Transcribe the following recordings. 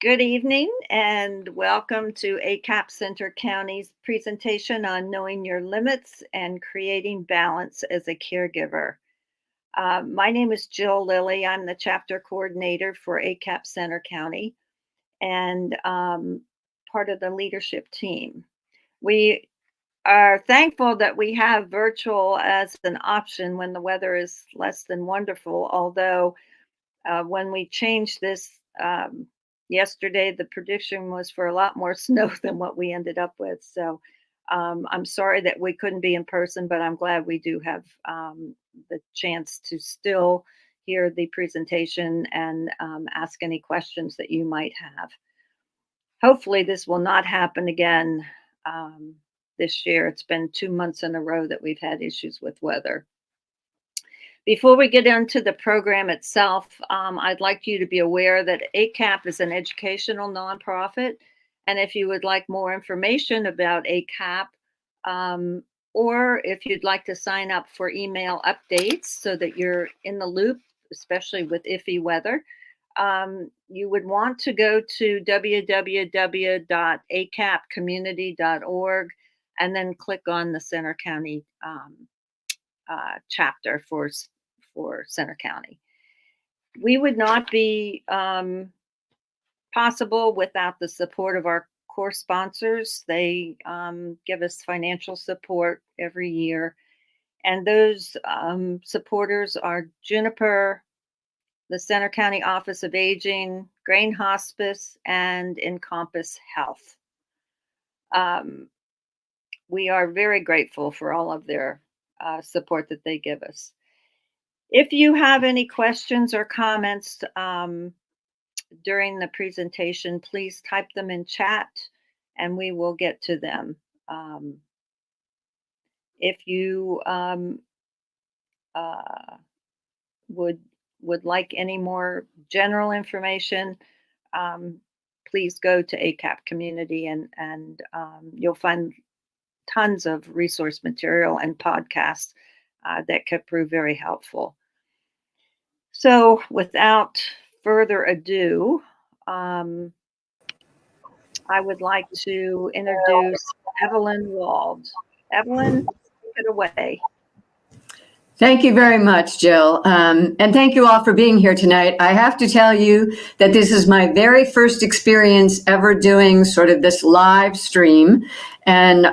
Good evening and welcome to ACAP Centre County's presentation on knowing your limits and creating balance as a caregiver. My name is Jill Lilly. I'm the chapter coordinator for ACAP Centre County and part of the leadership team. We are thankful that we have virtual as an option when the weather is less than wonderful, although when we changed this yesterday, the prediction was for a lot more snow than what we ended up with. So I'm sorry that we couldn't be in person, but I'm glad we do have the chance to still hear the presentation and ask any questions that you might have. Hopefully this will not happen again this year. It's been 2 months in a row that we've had issues with weather. Before we get into the program itself, I'd like you to be aware that ACAP is an educational nonprofit. And if you would like more information about ACAP, or if you'd like to sign up for email updates so that you're in the loop, especially with iffy weather, you would want to go to www.acapcommunity.org and then click on the Centre County chapter for Centre County. We would not be possible without the support of our core sponsors. They give us financial support every year. And those supporters are Juniper, the Centre County Office of Aging, Grain Hospice, and Encompass Health. We are very grateful for all of their support that they give us. If you have any questions or comments during the presentation, please type them in chat and we will get to them. If you would like any more general information, please go to ACAP Community and you'll find tons of resource material and podcasts that could prove very helpful. So without further ado, I would like to introduce Evelyn Wald. Evelyn, take it away. Thank you very much, Jill. And thank you all for being here tonight. I have to tell you that this is my very first experience ever doing sort of this live stream. And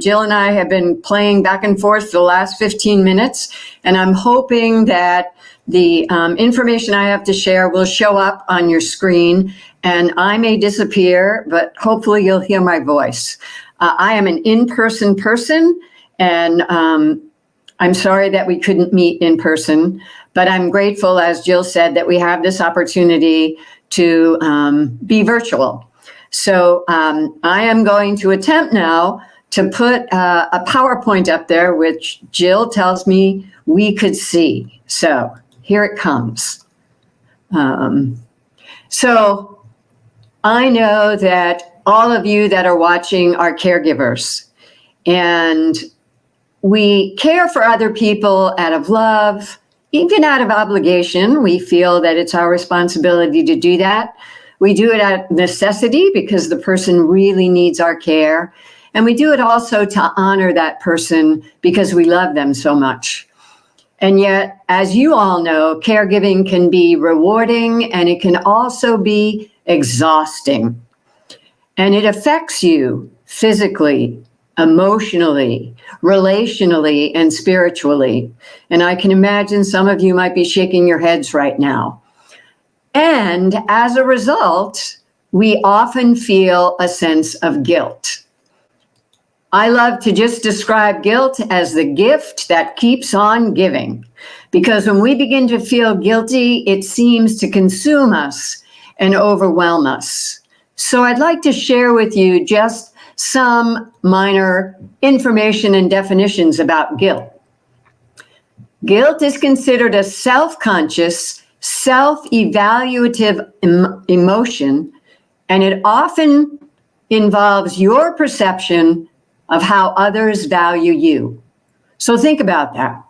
Jill and I have been playing back and forth for the last 15 minutes. And I'm hoping that the information I have to share will show up on your screen. And I may disappear, but hopefully you'll hear my voice. I am an in-person person, and I'm sorry that we couldn't meet in person, but I'm grateful, as Jill said, that we have this opportunity to be virtual. So I am going to attempt now to put a PowerPoint up there, which Jill tells me we could see. So here it comes. So I know that all of you that are watching are caregivers, and we care for other people out of love, even out of obligation. We feel that it's our responsibility to do that. We do it out of necessity because the person really needs our care. And we do it also to honor that person because we love them so much. And yet, as you all know, caregiving can be rewarding and it can also be exhausting. And it affects you physically, emotionally, relationally, and spiritually. And I can imagine some of you might be shaking your heads right now. And as a result, we often feel a sense of guilt. I love to just describe guilt as the gift that keeps on giving, because when we begin to feel guilty, it seems to consume us and overwhelm us. So I'd like to share with you just some minor information and definitions about guilt. Guilt is considered a self-conscious, self-evaluative emotion, and it often involves your perception of how others value you. So think about that.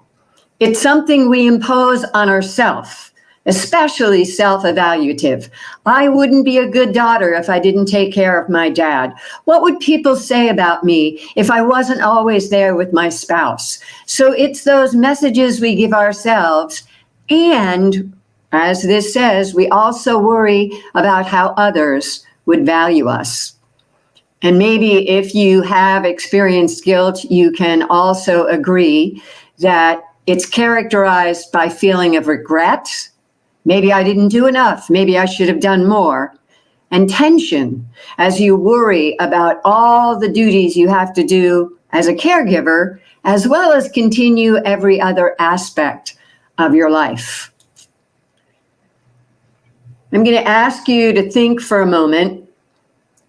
It's something we impose on ourselves, especially self-evaluative. I wouldn't be a good daughter if I didn't take care of my dad. What would people say about me if I wasn't always there with my spouse? So it's those messages we give ourselves. And as this says, we also worry about how others would value us. And maybe if you have experienced guilt, you can also agree that it's characterized by feeling of regret. Maybe I didn't do enough. Maybe I should have done more. And tension as you worry about all the duties you have to do as a caregiver, as well as continue every other aspect of your life. I'm going to ask you to think for a moment.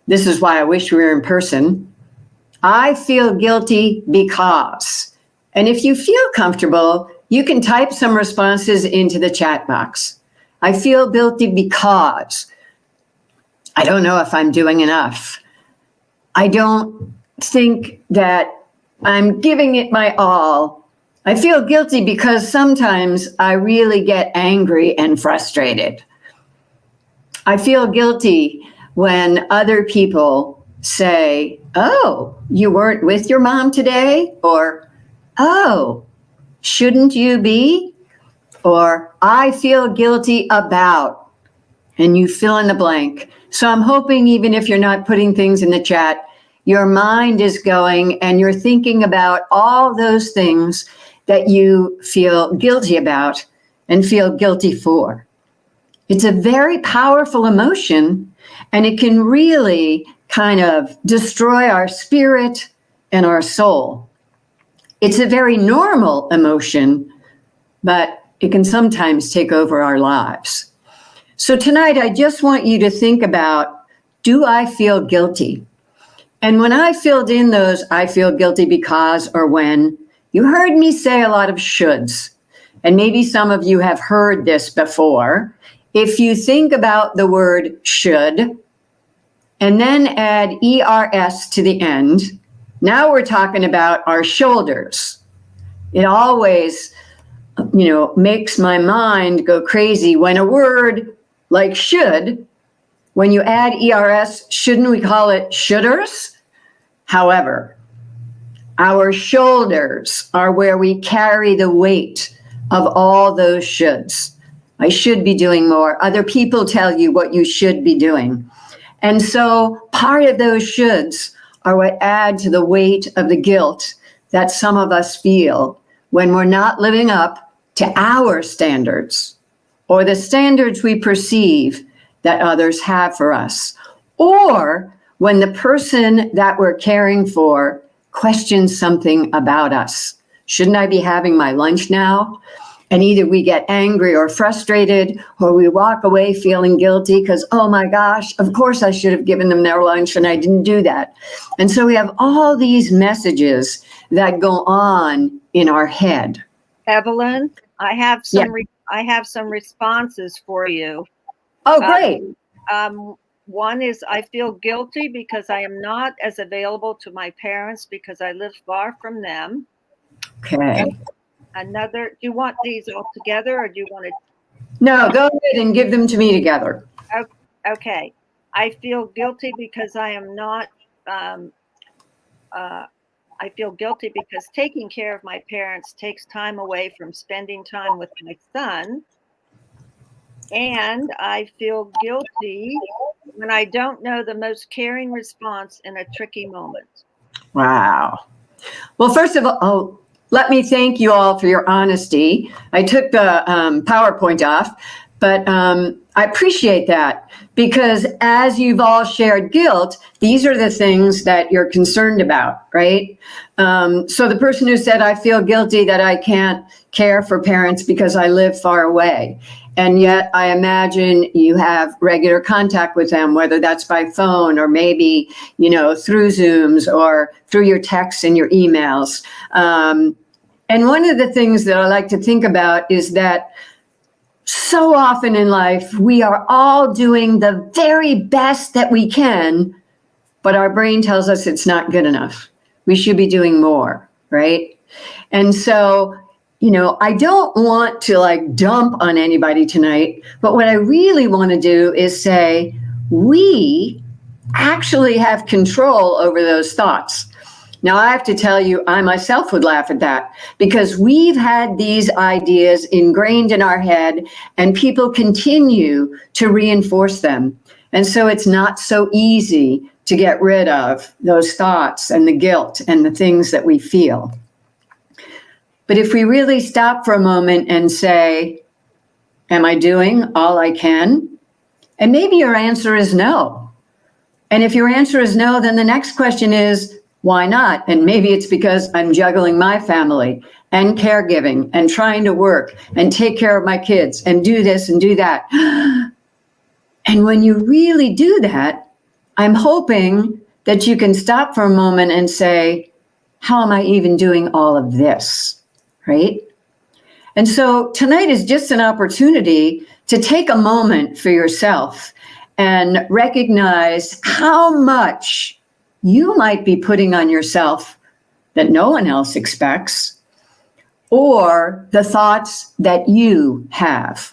This is why I wish we were in person. I feel guilty because. And if you feel comfortable, you can type some responses into the chat box. I feel guilty because I don't know if I'm doing enough. I don't think that I'm giving it my all. I feel guilty because sometimes I really get angry and frustrated. I feel guilty when other people say, oh, you weren't with your mom today? Or, oh, shouldn't you be? Or, I feel guilty about, and you fill in the blank. So I'm hoping even if you're not putting things in the chat, your mind is going and you're thinking about all those things that you feel guilty about and feel guilty for. It's a very powerful emotion, and it can really kind of destroy our spirit and our soul. It's a very normal emotion, but it can sometimes take over our lives. So tonight, I just want you to think about, do I feel guilty? And when I filled in those, I feel guilty because or when, you heard me say a lot of shoulds. And maybe some of you have heard this before. If you think about the word should, and then add ERS to the end, now we're talking about our shoulders. It always, makes my mind go crazy when a word like should, when you add ERS, shouldn't we call it shoulders? However, our shoulders are where we carry the weight of all those shoulds. I should be doing more. Other people tell you what you should be doing. And so part of those shoulds are what add to the weight of the guilt that some of us feel when we're not living up to our standards or the standards we perceive that others have for us, or when the person that we're caring for questions something about us. Shouldn't I be having my lunch now? And either we get angry or frustrated, or we walk away feeling guilty because, oh my gosh, of course I should have given them their lunch and I didn't do that. And so we have all these messages that go on in our head. Evelyn, I have some responses for you. Oh, great. One is I feel guilty because I am not as available to my parents because I live far from them. Okay. Another, do you want these all together or do you want to? No, go ahead and give them to me together. Okay. I feel guilty because I am not, I feel guilty because taking care of my parents takes time away from spending time with my son. And I feel guilty when I don't know the most caring response in a tricky moment. Wow. Well, first of all, let me thank you all for your honesty. I took the PowerPoint off, but I appreciate that because as you've all shared guilt, these are the things that you're concerned about, right? So the person who said, I feel guilty that I can't care for parents because I live far away. And yet I imagine you have regular contact with them, whether that's by phone or maybe, through Zooms or through your texts and your emails. And one of the things that I like to think about is that so often in life, we are all doing the very best that we can, but our brain tells us it's not good enough. We should be doing more, right? And so I don't want to like dump on anybody tonight, but what I really want to do is say, we actually have control over those thoughts. Now, I have to tell you, I myself would laugh at that because we've had these ideas ingrained in our head and people continue to reinforce them. And so it's not so easy to get rid of those thoughts and the guilt and the things that we feel. But if we really stop for a moment and say, am I doing all I can? And maybe your answer is no. And if your answer is no, then the next question is, why not? And maybe it's because I'm juggling my family and caregiving and trying to work and take care of my kids and do this and do that. And when you really do that, I'm hoping that you can stop for a moment and say, how am I even doing all of this? Right? And so tonight is just an opportunity to take a moment for yourself and recognize how much you might be putting on yourself that no one else expects, or the thoughts that you have.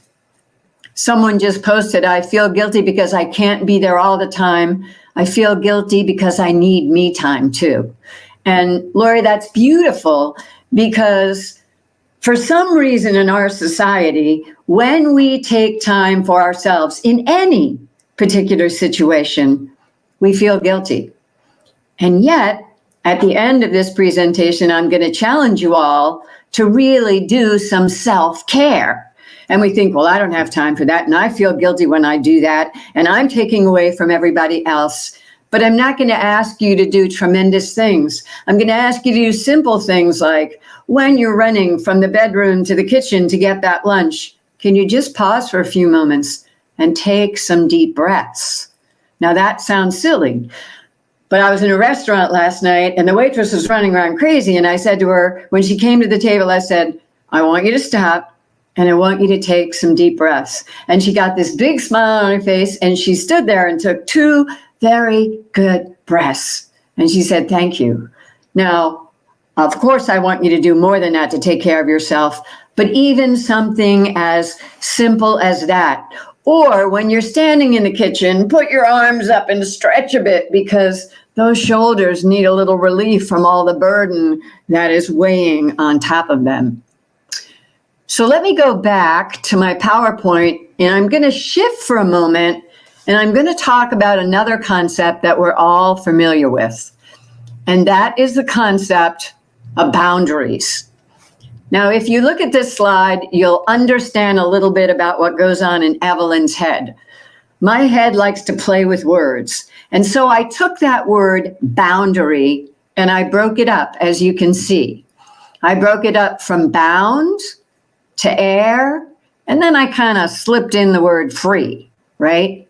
Someone just posted, I feel guilty because I can't be there all the time. I feel guilty because I need me time too. And Lori, that's beautiful because for some reason in our society, when we take time for ourselves in any particular situation, we feel guilty. And yet, at the end of this presentation, I'm going to challenge you all to really do some self-care. And we think, well, I don't have time for that, and I feel guilty when I do that, and I'm taking away from everybody else. But I'm not going to ask you to do tremendous things. I'm going to ask you to do simple things like, when you're running from the bedroom to the kitchen to get that lunch, can you just pause for a few moments and take some deep breaths? Now that sounds silly, but I was in a restaurant last night and the waitress was running around crazy. And I said to her, when she came to the table, I said, I want you to stop and I want you to take some deep breaths. And she got this big smile on her face and she stood there and took 2 very good breaths. And she said, thank you. Now, of course, I want you to do more than that to take care of yourself, but even something as simple as that. Or when you're standing in the kitchen, put your arms up and stretch a bit because those shoulders need a little relief from all the burden that is weighing on top of them. So let me go back to my PowerPoint and I'm going to shift for a moment and I'm going to talk about another concept that we're all familiar with. And that is the concept of boundaries. Now, if you look at this slide, you'll understand a little bit about what goes on in Evelyn's head. My head likes to play with words. And so I took that word boundary and I broke it up, as you can see. I broke it up from bound to air, and then I kind of slipped in the word free, right?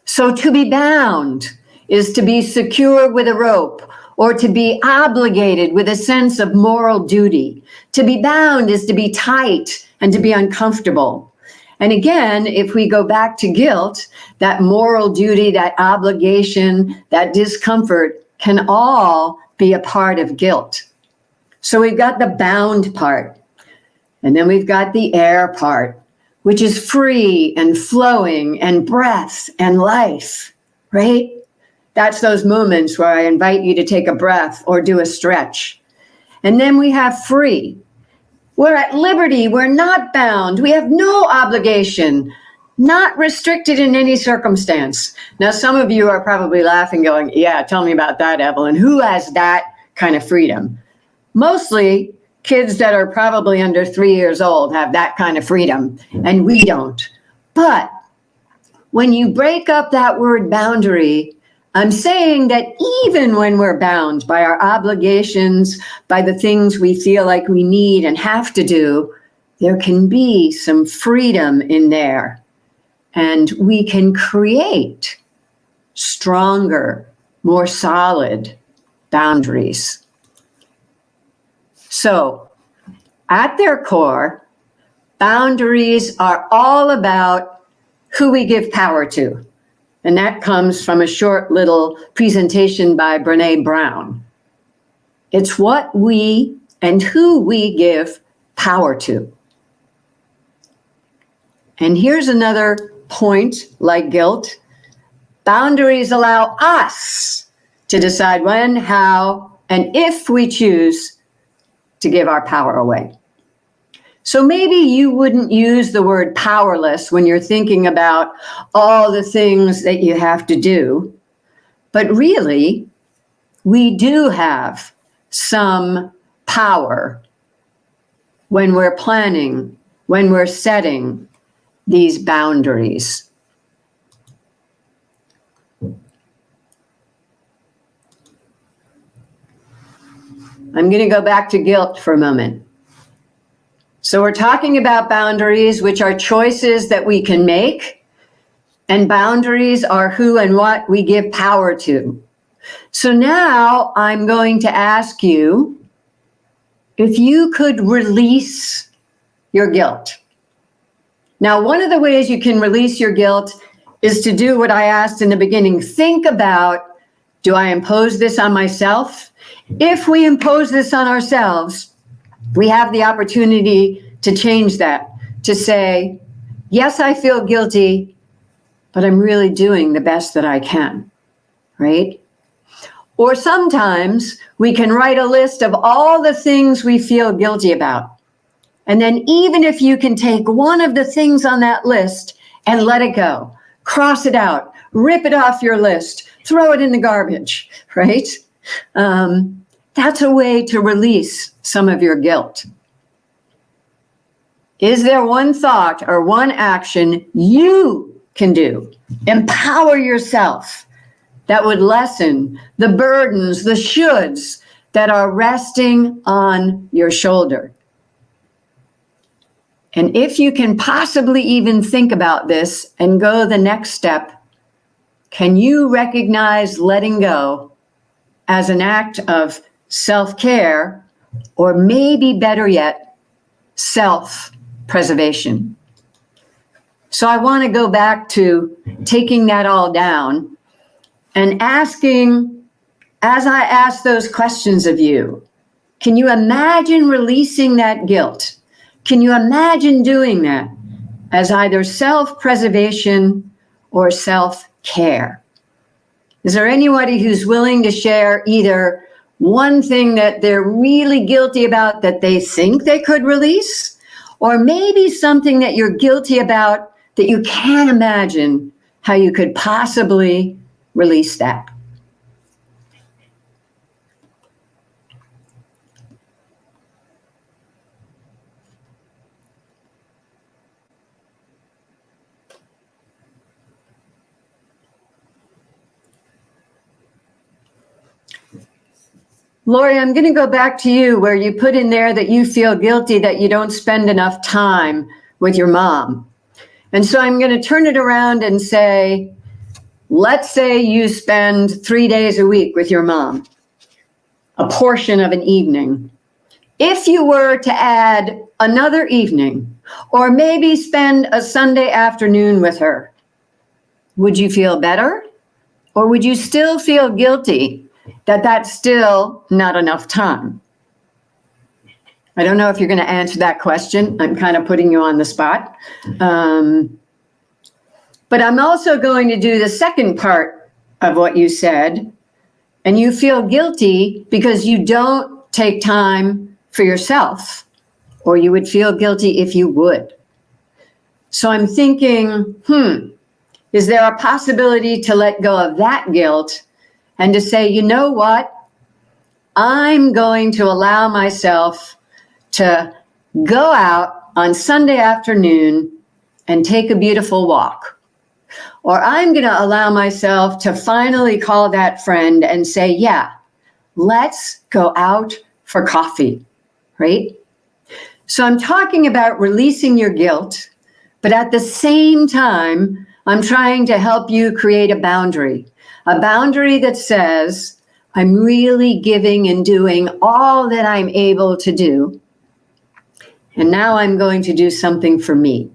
So to be bound is to be secure with a rope, or to be obligated with a sense of moral duty. To be bound is to be tight and to be uncomfortable. And again, if we go back to guilt, that moral duty, that obligation, that discomfort can all be a part of guilt. So we've got the bound part, and then we've got the air part, which is free and flowing and breath and life, right? That's those moments where I invite you to take a breath or do a stretch. And then we have free. We're at liberty. We're not bound. We have no obligation, not restricted in any circumstance. Now, some of you are probably laughing, going, yeah, tell me about that, Evelyn. Who has that kind of freedom? Mostly kids that are probably under 3 years old have that kind of freedom, and we don't. But when you break up that word boundary, I'm saying that even when we're bound by our obligations, by the things we feel like we need and have to do, there can be some freedom in there. And we can create stronger, more solid boundaries. So, at their core, boundaries are all about who we give power to. And that comes from a short little presentation by Brene Brown. It's what we and who we give power to. And here's another point like guilt. Boundaries allow us to decide when, how, and if we choose to give our power away. So maybe you wouldn't use the word powerless when you're thinking about all the things that you have to do, but really, we do have some power when we're planning, when we're setting these boundaries. I'm going to go back to guilt for a moment. So we're talking about boundaries, which are choices that we can make, and boundaries are who and what we give power to. So now I'm going to ask you if you could release your guilt. Now, one of the ways you can release your guilt is to do what I asked in the beginning. Think about, do I impose this on myself? If we impose this on ourselves, we have the opportunity to change that, to say, yes, I feel guilty, but I'm really doing the best that I can, right? Or sometimes we can write a list of all the things we feel guilty about. And then even if you can take one of the things on that list and let it go, cross it out, rip it off your list, throw it in the garbage, right? That's a way to release some of your guilt. Is there one thought or one action you can do? Empower yourself that would lessen the burdens, the shoulds that are resting on your shoulder. And if you can possibly even think about this and go the next step, can you recognize letting go as an act of self-care, or maybe better yet, self-preservation? So I want to go back to taking that all down and asking, as I ask those questions of you, can you imagine releasing that guilt? Can you imagine doing that as either self-preservation or self-care? Is there anybody who's willing to share either one thing that they're really guilty about that they think they could release, or maybe something that you're guilty about that you can't imagine how you could possibly release that? Lori, I'm going to go back to you where you put in there that you feel guilty that you don't spend enough time with your mom. And so I'm going to turn it around and say, let's say you spend 3 days a week with your mom, a portion of an evening. If you were to add another evening, or maybe spend a Sunday afternoon with her, would you feel better? Or would you still feel guilty that that's still not enough time? I don't know if you're going to answer that question. I'm kind of putting you on the spot. But I'm also going to do the second part of what you said. And you feel guilty because you don't take time for yourself, or you would feel guilty if you would. So I'm thinking, is there a possibility to let go of that guilt and to say, you know what? I'm going to allow myself to go out on Sunday afternoon and take a beautiful walk. Or I'm going to allow myself to finally call that friend and say, yeah, let's go out for coffee, right? So I'm talking about releasing your guilt, but at the same time, I'm trying to help you create a boundary that says, I'm really giving and doing all that I'm able to do. And now I'm going to do something for me.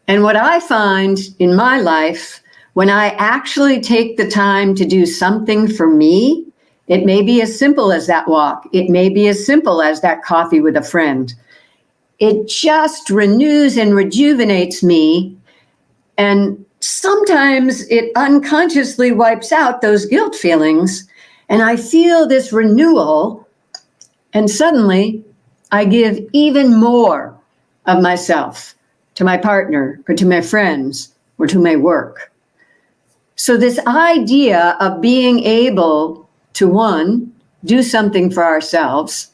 And what I find in my life, when I actually take the time to do something for me, It may be as simple as that walk. It may be as simple as that coffee with a friend. It just renews and rejuvenates me. And sometimes it unconsciously wipes out those guilt feelings. And I feel this renewal. And suddenly I give even more of myself to my partner or to my friends or to my work. So this idea of being able to, one, do something for ourselves,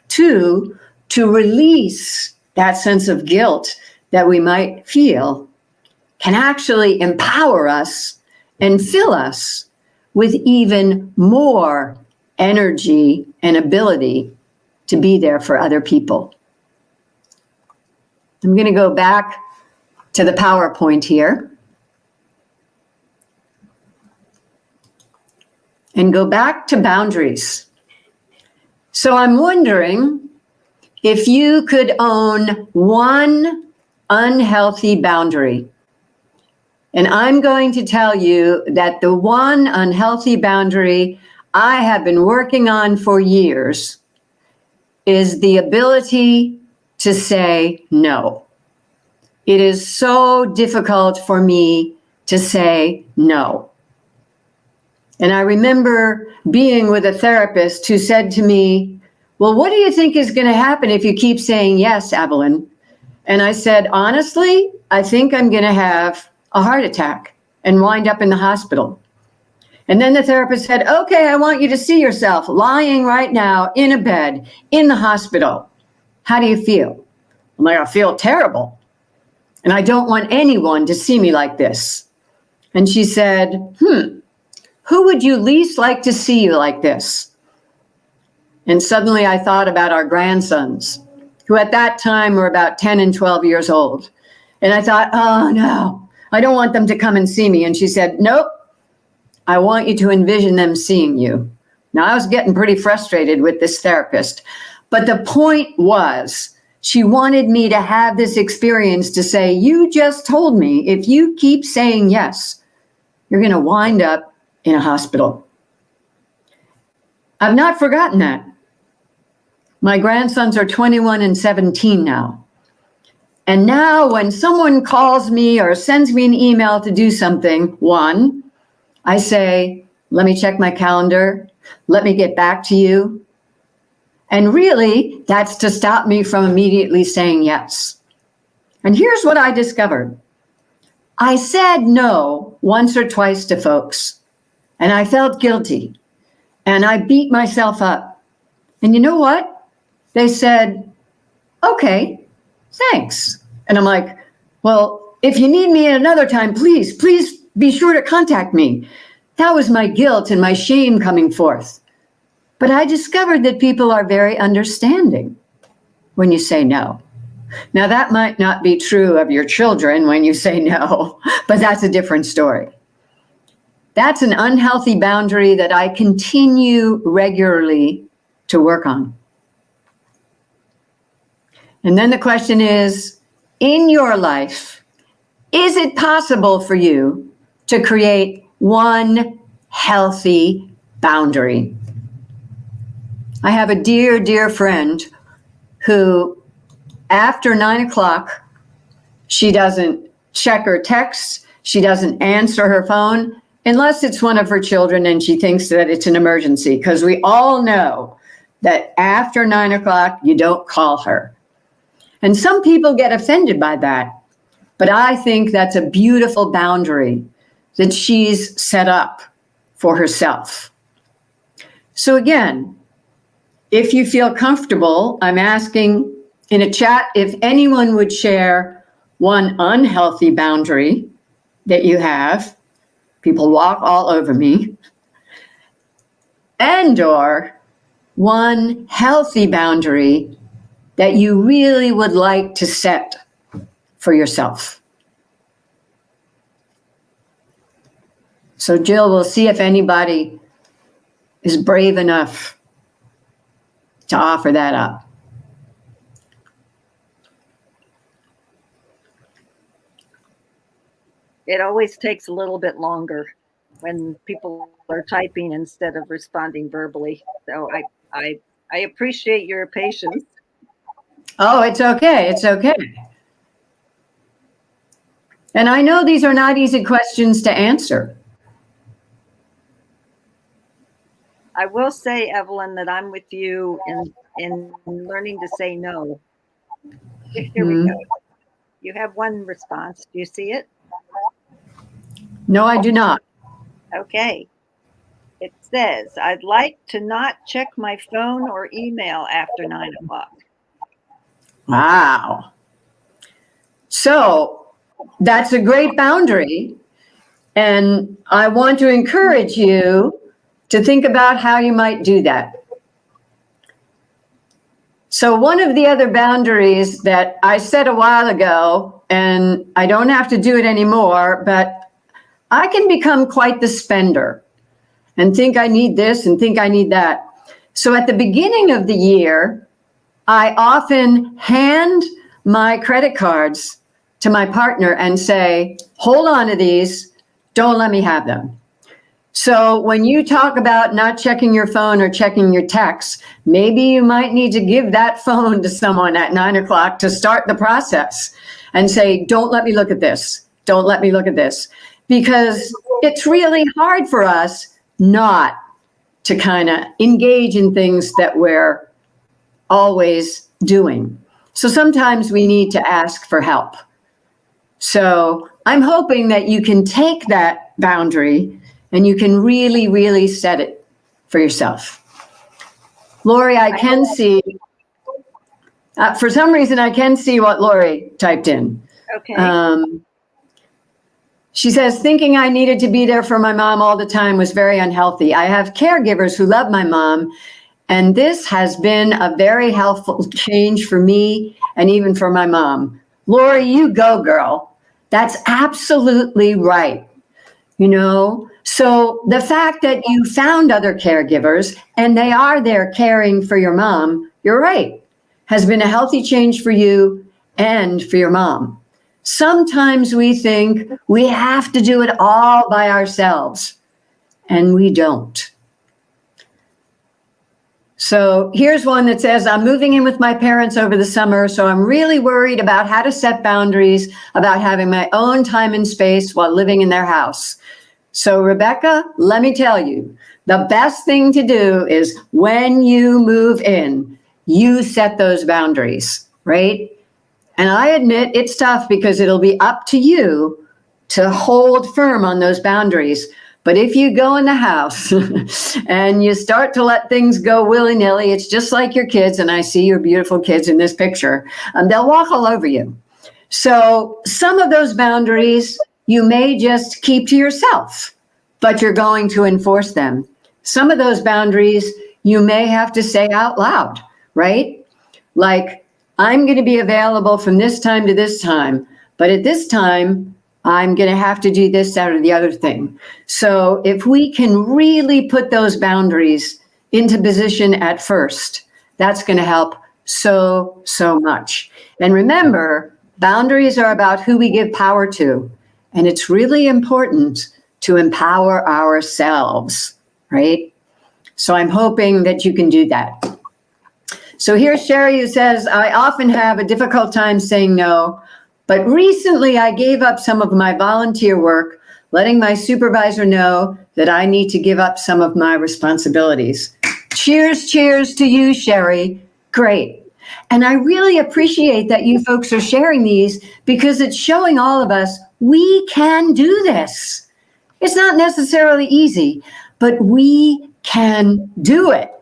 two, to release that sense of guilt that we might feel, can actually empower us and fill us with even more energy and ability to be there for other people. I'm going to go back to the PowerPoint here and go back to boundaries. So I'm wondering if you could own one unhealthy boundary. And I'm going to tell you that the one unhealthy boundary I have been working on for years is the ability to say no. It is so difficult for me to say no. And I remember being with a therapist who said to me, well, what do you think is going to happen if you keep saying yes, Evelyn? And I said, honestly, I think I'm going to have a heart attack and wind up in the hospital. And then the therapist said, okay, I want you to see yourself lying right now in a bed in the hospital. How do you feel? I'm like, I feel terrible. And I don't want anyone to see me like this. And she said, who would you least like to see you like this? And suddenly I thought about our grandsons, who at that time were about 10 and 12 years old. And I thought, oh no, I don't want them to come and see me. And she said, nope, I want you to envision them seeing you. Now, I was getting pretty frustrated with this therapist, but the point was, she wanted me to have this experience to say, you just told me if you keep saying yes, you're going to wind up in a hospital. I've not forgotten that. My grandsons are 21 and 17 now. And now when someone calls me or sends me an email to do something, one, I say, let me check my calendar. Let me get back to you. And really, that's to stop me from immediately saying yes. And here's what I discovered. I said no once or twice to folks, and I felt guilty, and I beat myself up. And you know what? They said, okay, thanks. And I'm like, well, if you need me at another time, please be sure to contact me. That was my guilt and my shame coming forth. But I discovered that people are very understanding when you say no. Now, that might not be true of your children when you say no, but that's a different story. That's an unhealthy boundary that I continue regularly to work on. And then the question is, in your life, is it possible for you to create one healthy boundary? I have a dear, dear friend who, after 9 o'clock, she doesn't check her texts, she doesn't answer her phone, unless it's one of her children and she thinks that it's an emergency, because we all know that after 9 o'clock, you don't call her. And some people get offended by that, but I think that's a beautiful boundary that she's set up for herself. So again, if you feel comfortable, I'm asking in a chat if anyone would share one unhealthy boundary that you have. People walk all over me. And or one healthy boundary that you really would like to set for yourself. So Jill, we'll see if anybody is brave enough to offer that up. It always takes a little bit longer. when people are typing instead of responding verbally. So I appreciate your patience. Oh, it's okay. It's okay. And I know these are not easy questions to answer. I will say, Evelyn, that I'm with you in learning to say no. Here we go. You have one response. Do you see it? No, I do not. Okay. It says, I'd like to not check my phone or email after 9 o'clock. Wow. So that's a great boundary. And I want to encourage you to think about how you might do that. So one of the other boundaries that I set a while ago, and I don't have to do it anymore, but I can become quite the spender and think I need this and think I need that. So at the beginning of the year, I often hand my credit cards to my partner and say, hold on to these, don't let me have them. So when you talk about not checking your phone or checking your texts, maybe you might need to give that phone to someone at 9 o'clock to start the process and say, don't let me look at this. Don't let me look at this. Because it's really hard for us not to kind of engage in things that we're always doing. So sometimes we need to ask for help. So I'm hoping that you can take that boundary and you can really, really set it for yourself. Lori, I can see, for some reason, I can see what Lori typed in. Okay. She says, thinking I needed to be there for my mom all the time was very unhealthy. I have caregivers who love my mom, and this has been a very helpful change for me and even for my mom. Lori, you go, girl. That's absolutely right. You know, so the fact that you found other caregivers and they are there caring for your mom, you're right, has been a healthy change for you and for your mom. Sometimes we think we have to do it all by ourselves, and we don't. So here's one that says, I'm moving in with my parents over the summer, so I'm really worried about how to set boundaries about having my own time and space while living in their house. So Rebecca, let me tell you, the best thing to do is when you move in, you set those boundaries, right? And I admit it's tough because it'll be up to you to hold firm on those boundaries. But if you go in the house and you start to let things go willy-nilly, it's just like your kids, and I see your beautiful kids in this picture, they'll walk all over you. So some of those boundaries you may just keep to yourself, but you're going to enforce them. Some of those boundaries you may have to say out loud, right? Like, I'm going to be available from this time to this time, but at this time, I'm going to have to do this, that, or the other thing. So if we can really put those boundaries into position at first, that's going to help so much. And remember, boundaries are about who we give power to. And it's really important to empower ourselves, right? So I'm hoping that you can do that. So here's Sherry who says, I often have a difficult time saying no, but recently I gave up some of my volunteer work, letting my supervisor know that I need to give up some of my responsibilities. Cheers to you, Sherry. Great. And I really appreciate that you folks are sharing these because it's showing all of us we can do this. It's not necessarily easy, but we can do it.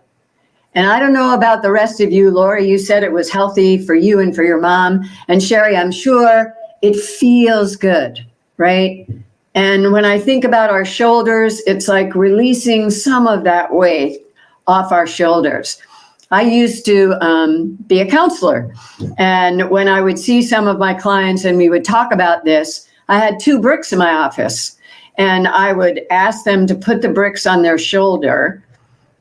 And I don't know about the rest of you. Lori, you said it was healthy for you and for your mom. And Sherry, I'm sure it feels good, right? And when I think about our shoulders, it's like releasing some of that weight off our shoulders. I used to be a counselor. And when I would see some of my clients and we would talk about this, I had 2 bricks in my office. And I would ask them to put the bricks on their shoulder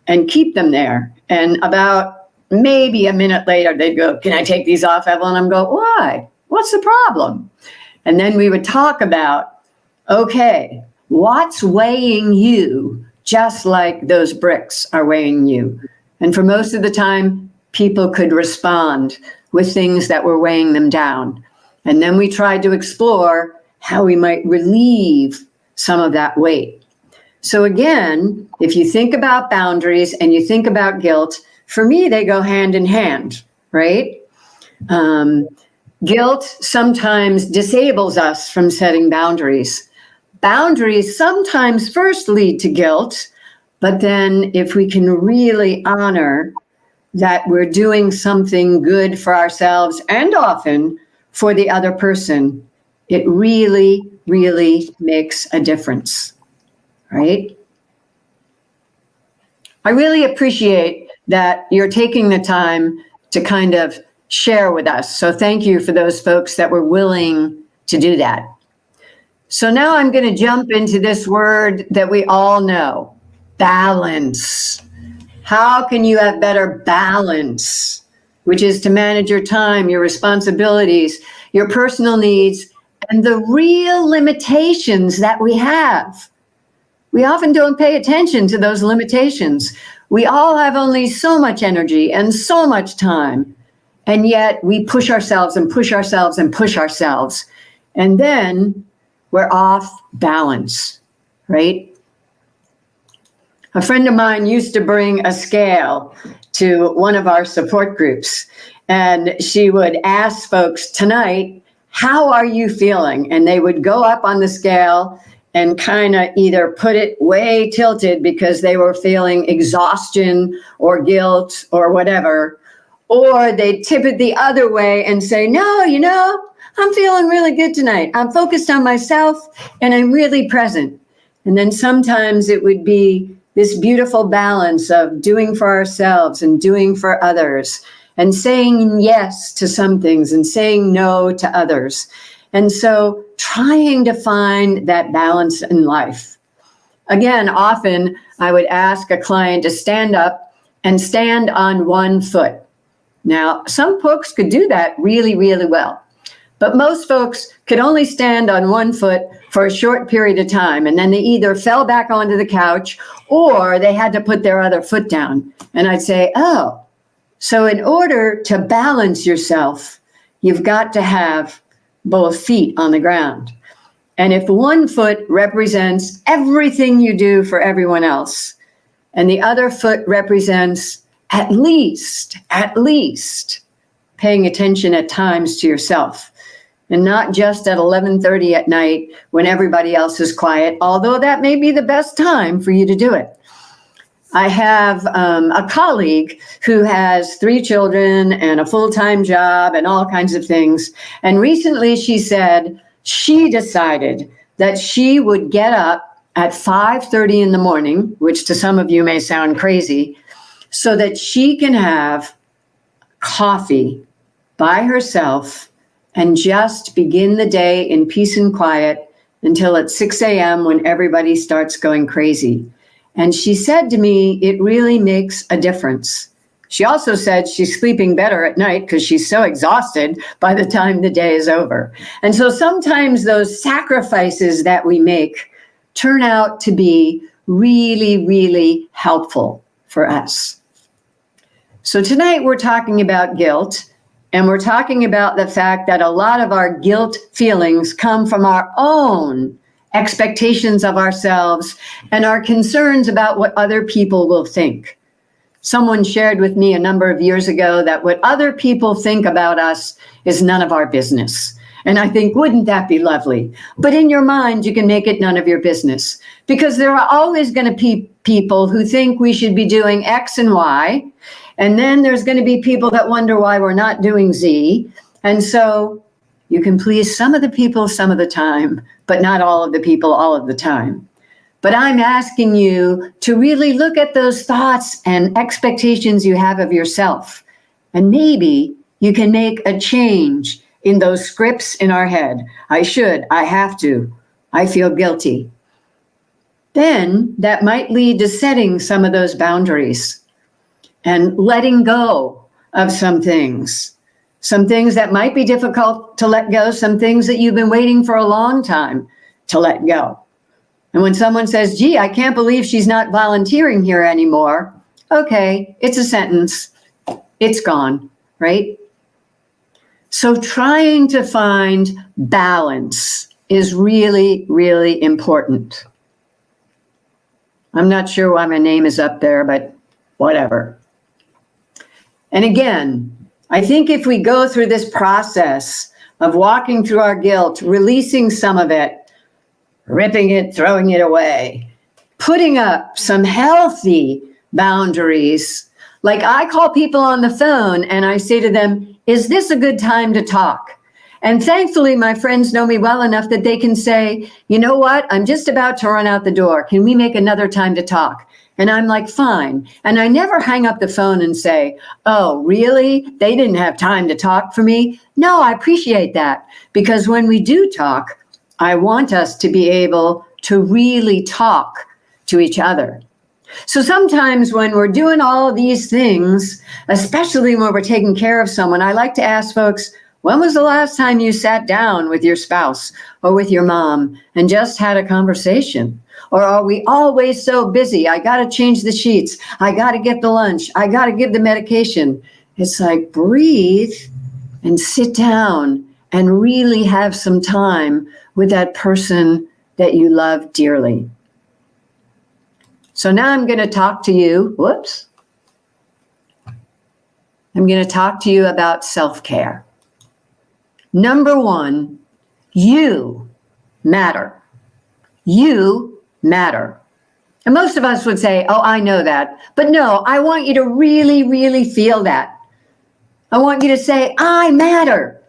and keep them there. And about maybe a minute later, they'd go, can I take these off, Evelyn? I'm go, why? What's the problem? And then we would talk about, okay, what's weighing you just like those bricks are weighing you. And for most of the time, people could respond with things that were weighing them down. And then we tried to explore how we might relieve some of that weight. So again, if you think about boundaries and you think about guilt, for me, they go hand in hand, right? Guilt sometimes disables us from setting boundaries. Boundaries sometimes first lead to guilt, but then if we can really honor that we're doing something good for ourselves and often for the other person, it really, really makes a difference, right? I really appreciate that you're taking the time to kind of share with us. So thank you for those folks that were willing to do that. So now I'm going to jump into this word that we all know, balance. How can you have better balance, which is to manage your time, your responsibilities, your personal needs, and the real limitations that we have? We often don't pay attention to those limitations. We all have only so much energy and so much time, and yet we push ourselves and push ourselves and push ourselves, and then we're off balance, right? A friend of mine used to bring a scale to one of our support groups, and she would ask folks, tonight, how are you feeling? And they would go up on the scale and kind of either put it way tilted because they were feeling exhaustion or guilt or whatever, or they'd tip it the other way and say, no, you know, I'm feeling really good tonight. I'm focused on myself and I'm really present. And then sometimes it would be this beautiful balance of doing for ourselves and doing for others and saying yes to some things and saying no to others. And so trying to find that balance in life. Again, often I would ask a client to stand up and stand on one foot. Now, some folks could do that really, really well. But most folks could only stand on one foot for a short period of time, and then they either fell back onto the couch or they had to put their other foot down. And I'd say, oh, so in order to balance yourself, you've got to have both feet on the ground. And if one foot represents everything you do for everyone else, and the other foot represents at least paying attention at times to yourself, and not just at 11:30 at night when everybody else is quiet, although that may be the best time for you to do it. I have a colleague who has 3 children and a full-time job and all kinds of things. And recently she said she decided that she would get up at 5:30 in the morning, which to some of you may sound crazy, so that she can have coffee by herself and just begin the day in peace and quiet until at 6 a.m. when everybody starts going crazy. And she said to me, it really makes a difference. She also said she's sleeping better at night because she's so exhausted by the time the day is over. And so sometimes those sacrifices that we make turn out to be really, really helpful for us. So tonight we're talking about guilt. And we're talking about the fact that a lot of our guilt feelings come from our own expectations of ourselves and our concerns about what other people will think. Someone shared with me a number of years ago that what other people think about us is none of our business. And I think, wouldn't that be lovely? But in your mind, you can make it none of your business, because there are always going to be people who think we should be doing X and Y. And then there's going to be people that wonder why we're not doing Z. And so you can please some of the people some of the time, but not all of the people all of the time. But I'm asking you to really look at those thoughts and expectations you have of yourself. And maybe you can make a change in those scripts in our head. I should, I have to, I feel guilty. Then that might lead to setting some of those boundaries and letting go of some things that might be difficult to let go, some things that you've been waiting for a long time to let go. And when someone says, gee, I can't believe she's not volunteering here anymore. Okay, it's a sentence. It's gone, right? So trying to find balance is really, really important. I'm not sure why my name is up there, but whatever. And again, I think if we go through this process of walking through our guilt, releasing some of it, ripping it, throwing it away, putting up some healthy boundaries, like I call people on the phone and I say to them, is this a good time to talk? And thankfully, my friends know me well enough that they can say, you know what, I'm just about to run out the door. Can we make another time to talk? And I'm like, fine. And I never hang up the phone and say, oh, really? They didn't have time to talk for me? No, I appreciate that. Because when we do talk, I want us to be able to really talk to each other. So sometimes when we're doing all of these things, especially when we're taking care of someone, I like to ask folks, when was the last time you sat down with your spouse or with your mom and just had a conversation? Or are we always so busy? I got to change the sheets. I got to get the lunch. I got to give the medication. It's like breathe and sit down and really have some time with that person that you love dearly. So now I'm going to talk to you. I'm going to talk to you about self-care. Number one, you matter. You matter. And most of us would say, oh, I know that. But no, I want you to really, really feel that. I want you to say, I matter.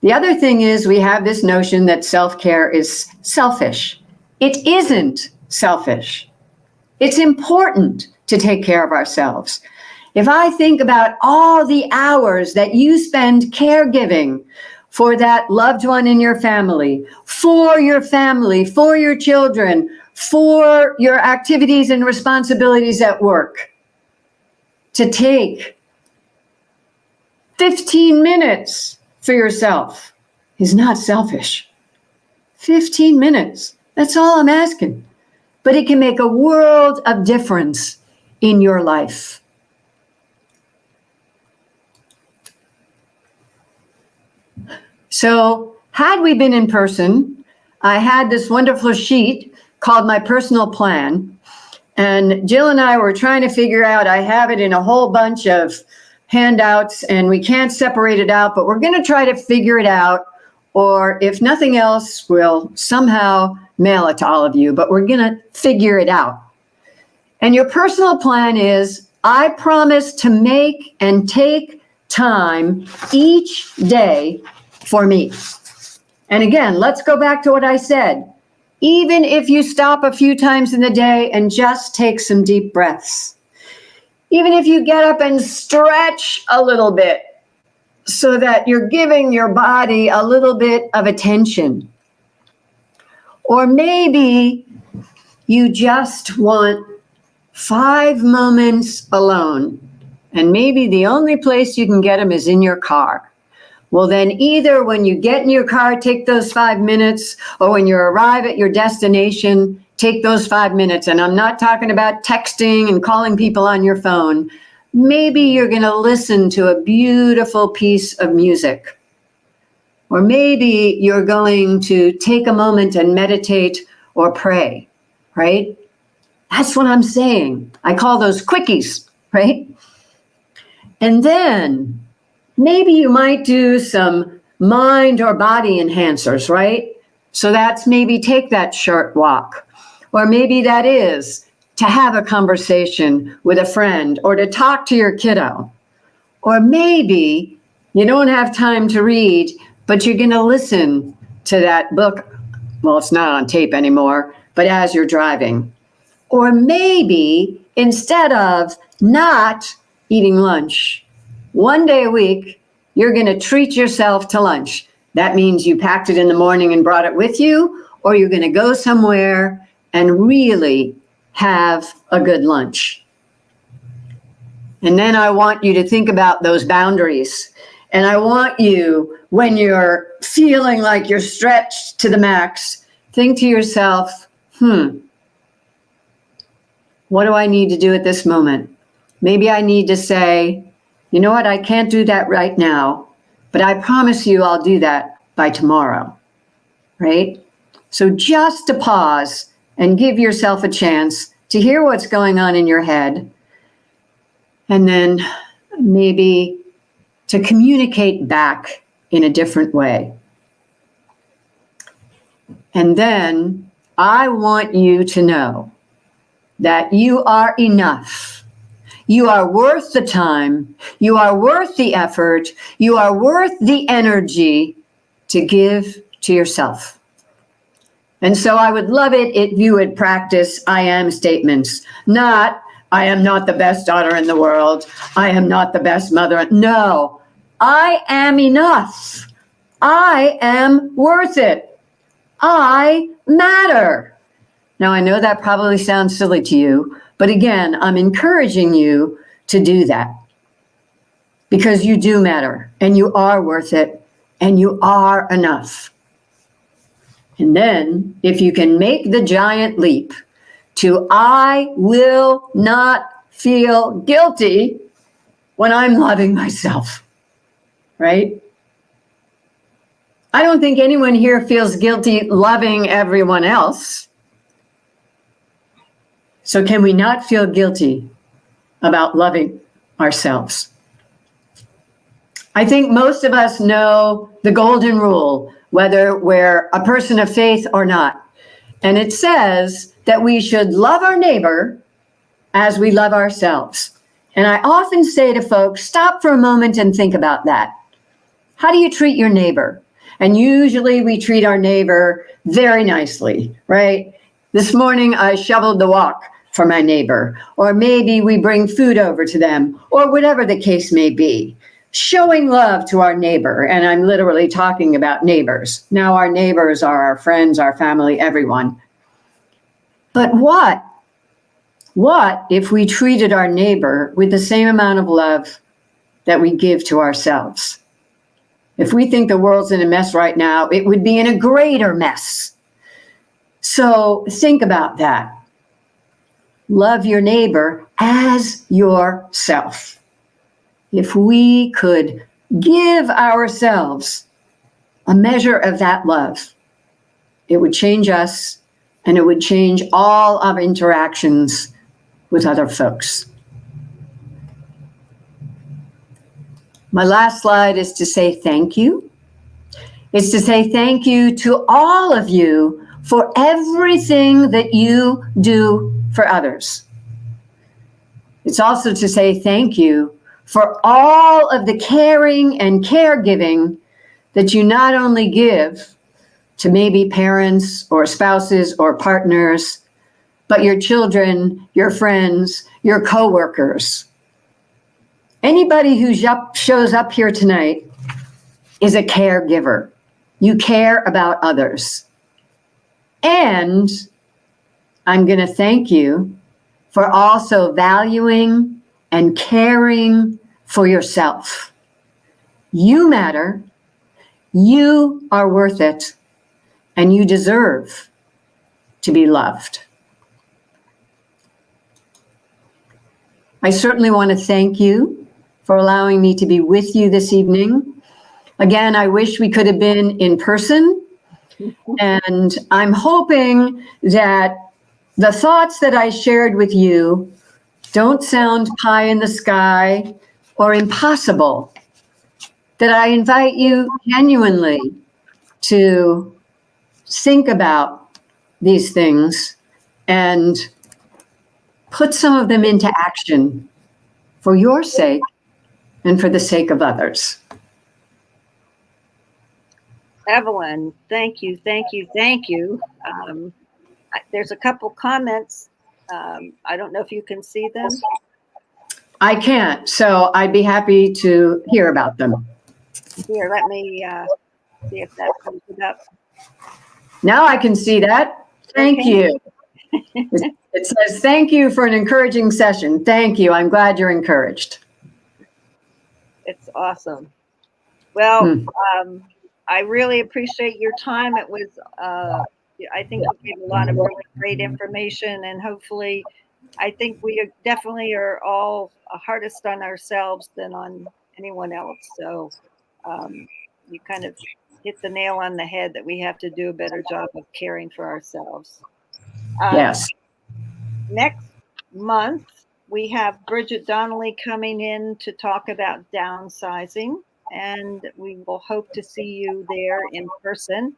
The other thing is we have this notion that self-care is selfish. It isn't selfish. It's important to take care of ourselves. If I think about all the hours that you spend caregiving for that loved one in your family, for your children, for your activities and responsibilities at work, to take 15 minutes for yourself is not selfish. 15 minutes, that's all I'm asking. But it can make a world of difference in your life. So had we been in person, I had this wonderful sheet called my personal plan. And Jill and I were trying to figure out, I have it in a whole bunch of handouts and we can't separate it out, but we're going to try to figure it out. Or if nothing else, we'll somehow mail it to all of you, but we're going to figure it out. And your personal plan is, I promise to make and take time each day for me. And again, let's go back to what I said. Even if you stop a few times in the day and just take some deep breaths, even if you get up and stretch a little bit so that you're giving your body a little bit of attention, or maybe you just want 5 moments alone, and maybe the only place you can get them is in your car. Well, then either when you get in your car, take those 5 minutes, or when you arrive at your destination, take those 5 minutes. And I'm not talking about texting and calling people on your phone. Maybe you're going to listen to a beautiful piece of music. Or maybe you're going to take a moment and meditate or pray, right? That's what I'm saying. I call those quickies, right? And then maybe you might do some mind or body enhancers, right? So that's maybe take that short walk. Or maybe that is to have a conversation with a friend or to talk to your kiddo. Or maybe you don't have time to read, but you're going to listen to that book. Well, it's not on tape anymore, but as you're driving. Or maybe instead of not eating lunch, one day a week, you're going to treat yourself to lunch. That means you packed it in the morning and brought it with you, or you're going to go somewhere and really have a good lunch. And then I want you to think about those boundaries. And I want you, when you're feeling like you're stretched to the max, think to yourself, what do I need to do at this moment? Maybe I need to say, you know what, I can't do that right now, but I promise you I'll do that by tomorrow, right? So just to pause and give yourself a chance to hear what's going on in your head, and then maybe to communicate back in a different way. And then I want you to know that you are enough. You are worth the time. You are worth the effort. You are worth the energy to give to yourself. And so I would love it if you would practice I am statements, not I am not the best daughter in the world. I am not the best mother. No, I am enough. I am worth it. I matter. Now, I know that probably sounds silly to you, but again, I'm encouraging you to do that because you do matter and you are worth it and you are enough. And then if you can make the giant leap to I will not feel guilty when I'm loving myself, right? I don't think anyone here feels guilty loving everyone else. So can we not feel guilty about loving ourselves? I think most of us know the golden rule, whether we're a person of faith or not. And it says that we should love our neighbor as we love ourselves. And I often say to folks, stop for a moment and think about that. How do you treat your neighbor? And usually we treat our neighbor very nicely, right? This morning I shoveled the walk for my neighbor, or maybe we bring food over to them, or whatever the case may be. Showing love to our neighbor, and I'm literally talking about neighbors. Now our neighbors are our friends, our family, everyone. But what if we treated our neighbor with the same amount of love that we give to ourselves? If we think the world's in a mess right now, it would be in a greater mess. So think about that. Love your neighbor as yourself. If we could give ourselves a measure of that love, it would change us and it would change all our interactions with other folks. My last slide is to say thank you. It's to say thank you to all of you for everything that you do for others. It's also to say thank you for all of the caring and caregiving that you not only give to maybe parents or spouses or partners, but your children, your friends, your coworkers. Anybody who shows up here tonight is a caregiver. You care about others. And I'm going to thank you for also valuing and caring for yourself. You matter, you are worth it, and you deserve to be loved. I certainly want to thank you for allowing me to be with you this evening. Again, I wish we could have been in person, and I'm hoping that the thoughts that I shared with you don't sound pie in the sky or impossible, that I invite you genuinely to think about these things and put some of them into action for your sake and for the sake of others. Evelyn, thank you, thank you, thank you. There's a couple comments. I don't know if you can see them. I can't, so I'd be happy to hear about them. Here, let me see if that comes up. Now I can see that. Thank you. It says, thank you for an encouraging session. Thank you. I'm glad you're encouraged. It's awesome. Well, I really appreciate your time. It was I think you gave a lot of really great information, and hopefully, I think we definitely are all hardest on ourselves than on anyone else. So you kind of hit the nail on the head that we have to do a better job of caring for ourselves. Yes. Next month, we have Bridget Donnelly coming in to talk about downsizing, and we will hope to see you there in person.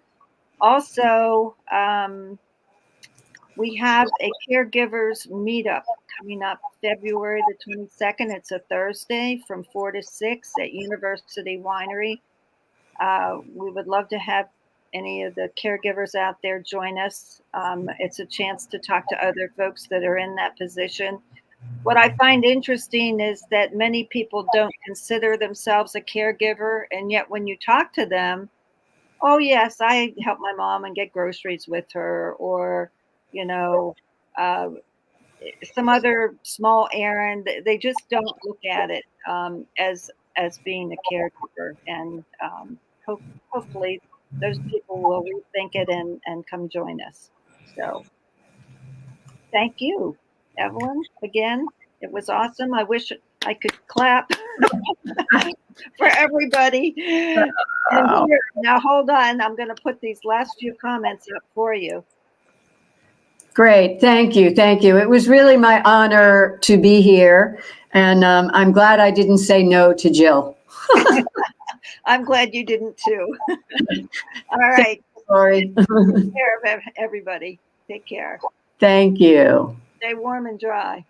Also, we have a caregivers meetup coming up February the 22nd. It's a Thursday from 4 to 6 at University Winery. We would love to have any of the caregivers out there join us. It's a chance to talk to other folks that are in that position. What I find interesting is that many people don't consider themselves a caregiver, and yet when you talk to them, oh yes, I help my mom and get groceries with her, or you know, uh, some other small errand. They just don't look at it as being a caregiver, and hopefully those people will rethink it and come join us. So thank you, Evelyn. Again, it was awesome. I wish I could clap for everybody. And here, now hold on. I'm going to put these last few comments up for you. Great. Thank you. Thank you. It was really my honor to be here. And I'm glad I didn't say no to Jill. I'm glad you didn't too. All right. Sorry. Take care of everybody. Take care. Thank you. Stay warm and dry.